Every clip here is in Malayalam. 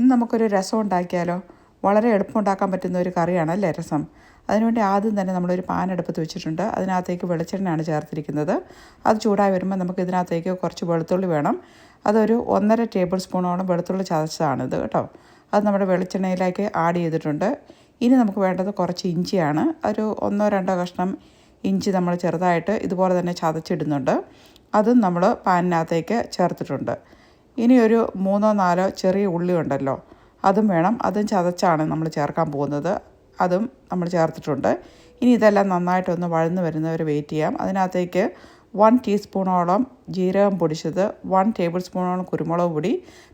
ഇന്ന് നമുക്കൊരു രസം ഉണ്ടാക്കിയാലോ? വളരെ എളുപ്പം ഉണ്ടാക്കാൻ പറ്റുന്ന ഒരു കറിയാണല്ലേ രസം. അതിനുവേണ്ടി ആദ്യം തന്നെ നമ്മളൊരു പാൻ അടുപ്പത്ത് വെച്ചിട്ടുണ്ട്. അതിനകത്തേക്ക് വെളിച്ചെണ്ണയാണ് ചേർത്തിരിക്കുന്നത്. അത് ചൂടായി വരുമ്പോൾ നമുക്ക് ഇതിനകത്തേക്ക് കുറച്ച് വെളുത്തുള്ളി വേണം. അതൊരു 1.5 ടേബിൾ സ്പൂണോളം വെളുത്തുള്ളി ചതച്ചതാണിത് കേട്ടോ. അത് നമ്മുടെ വെളിച്ചെണ്ണയിലേക്ക് ആഡ് ചെയ്തിട്ടുണ്ട്. ഇനി നമുക്ക് വേണ്ടത് കുറച്ച് ഇഞ്ചിയാണ്. ഒരു 1-2 കഷ്ണം ഇഞ്ചി നമ്മൾ ചെറുതായിട്ട് ഇതുപോലെ തന്നെ ചതച്ചിടുന്നുണ്ട്. അതും നമ്മൾ പാനിനകത്തേക്ക് ചേർത്തിട്ടുണ്ട്. ഇനി ഒരു 3-4 ചെറിയ ഉള്ളി ഉണ്ടല്ലോ, അതും വേണം. അതും ചതച്ചാണ് നമ്മൾ ചേർക്കാൻ പോകുന്നത്. അതും നമ്മൾ ചേർത്തിട്ടുണ്ട്. ഇനി ഇതെല്ലാം നന്നായിട്ടൊന്ന് വഴന്ന് വരുന്നവരെ വെയിറ്റ് ചെയ്യാം. അതിനകത്തേക്ക് 1 ടീസ്പൂണോളം ജീരകം പൊടിച്ചത്, 1 ടേബിൾ സ്പൂണോളം കുരുമുളക് പൊടി,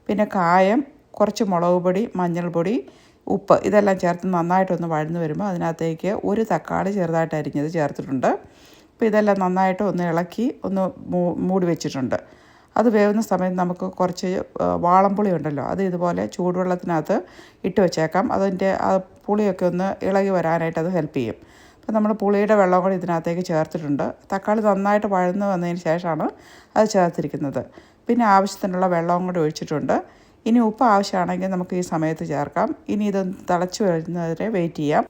പിന്നെ കായം, കുറച്ച് മുളക് പൊടി, മഞ്ഞൾപ്പൊടി, ഉപ്പ്, ഇതെല്ലാം ചേർത്ത് നന്നായിട്ടൊന്ന് വഴന്ന് വരുമ്പോൾ അതിനകത്തേക്ക് ഒരു തക്കാളി ചെറുതായിട്ട് അരിഞ്ഞത് ചേർത്തിട്ടുണ്ട്. അപ്പോൾ ഇതെല്ലാം നന്നായിട്ട് ഒന്ന് ഇളക്കി ഒന്ന് മൂടി വെച്ചിട്ടുണ്ട്. അത് വേവുന്ന സമയത്ത് നമുക്ക് കുറച്ച് വാളംപുളി ഉണ്ടല്ലോ, അത് ഇതുപോലെ ചൂടുവെള്ളത്തിനകത്ത് ഇട്ട് വെച്ചേക്കാം. അതിൻ്റെ ആ പുളിയൊക്കെ ഒന്ന് ഇളകി വരാനായിട്ട് അത് ഹെൽപ്പ് ചെയ്യും. അപ്പോൾ നമ്മൾ പുളിയുടെ വെള്ളം കൂടി ഇതിനകത്തേക്ക് ചേർത്തിട്ടുണ്ട്. തക്കാളി നന്നായിട്ട് വഴന്ന് വന്നതിന് ശേഷമാണ് അത് ചേർത്തിരിക്കുന്നത്. പിന്നെ ആവശ്യത്തിനുള്ള വെള്ളവും കൂടി ഒഴിച്ചിട്ടുണ്ട്. ഇനി ഉപ്പ് ആവശ്യമാണെങ്കിൽ നമുക്ക് ഈ സമയത്ത് ചേർക്കാം. ഇനി ഇതൊന്ന് തിളച്ച് വരുന്നവരെ വെയിറ്റ് ചെയ്യാം.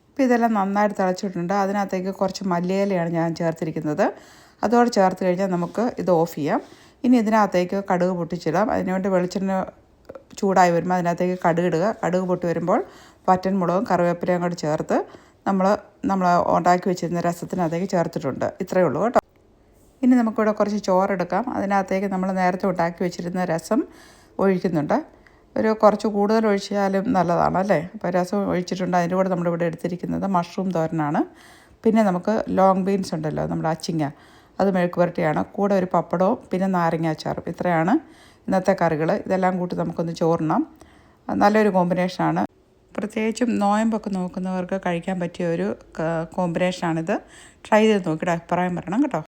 ഇപ്പോൾ ഇതെല്ലാം നന്നായിട്ട് തിളച്ചിട്ടുണ്ട്. അതിനകത്തേക്ക് കുറച്ച് മല്ലിയിലയാണ് ഞാൻ ചേർത്തിരിക്കുന്നത്. അതോടെ ചേർത്ത് കഴിഞ്ഞാൽ നമുക്ക് ഇത് ഓഫ് ചെയ്യാം. ഇനി ഇതിനകത്തേക്ക് കടുക് പൊട്ടിച്ചിടാം. അതിനുവേണ്ടി വെളിച്ചെണ്ണ ചൂടായി വരുമ്പോൾ അതിനകത്തേക്ക് കടുക് ഇടുക. കടുക് പൊട്ടി വരുമ്പോൾ വറ്റൻമുളകും കറിവേപ്പിലയും കൂടി ചേർത്ത് നമ്മൾ ഉണ്ടാക്കി വെച്ചിരുന്ന രസത്തിനകത്തേക്ക് ചേർത്തിട്ടുണ്ട്. ഇത്രയേ ഉള്ളൂ കേട്ടോ. ഇനി നമുക്കിവിടെ കുറച്ച് ചോറെടുക്കാം. അതിനകത്തേക്ക് നമ്മൾ നേരത്തെ ഉണ്ടാക്കി വെച്ചിരുന്ന രസം ഒഴിക്കുന്നുണ്ട്. കുറച്ച് കൂടുതൽ ഒഴിച്ചാലും നല്ലതാണ് അല്ലേ. അപ്പോൾ രസം ഒഴിച്ചിട്ടുണ്ട്. അതിൻ്റെ കൂടെ നമ്മളിവിടെ എടുത്തിരിക്കുന്നത് മഷ്റൂം തോരനാണ്. പിന്നെ നമുക്ക് ലോങ് ബീൻസ് ഉണ്ടല്ലോ, നമ്മുടെ അച്ചിങ്ങ, അത് മെഴുക്ക് പുരട്ടിയാണ്. കൂടെ ഒരു പപ്പടവും പിന്നെ നാരങ്ങ അച്ചാറും. ഇത്രയാണ് ഇന്നത്തെ കറികൾ. ഇതെല്ലാം കൂട്ടി നമുക്കൊന്ന് ചോറിനാം. നല്ലൊരു കോമ്പിനേഷനാണ്. പ്രത്യേകിച്ചും നോയമ്പൊക്കെ നോക്കുന്നവർക്ക് കഴിക്കാൻ പറ്റിയ ഒരു കോമ്പിനേഷനാണിത്. ട്രൈ ചെയ്ത് നോക്കിയിട്ട് അഭിപ്രായം പറയണം കേട്ടോ.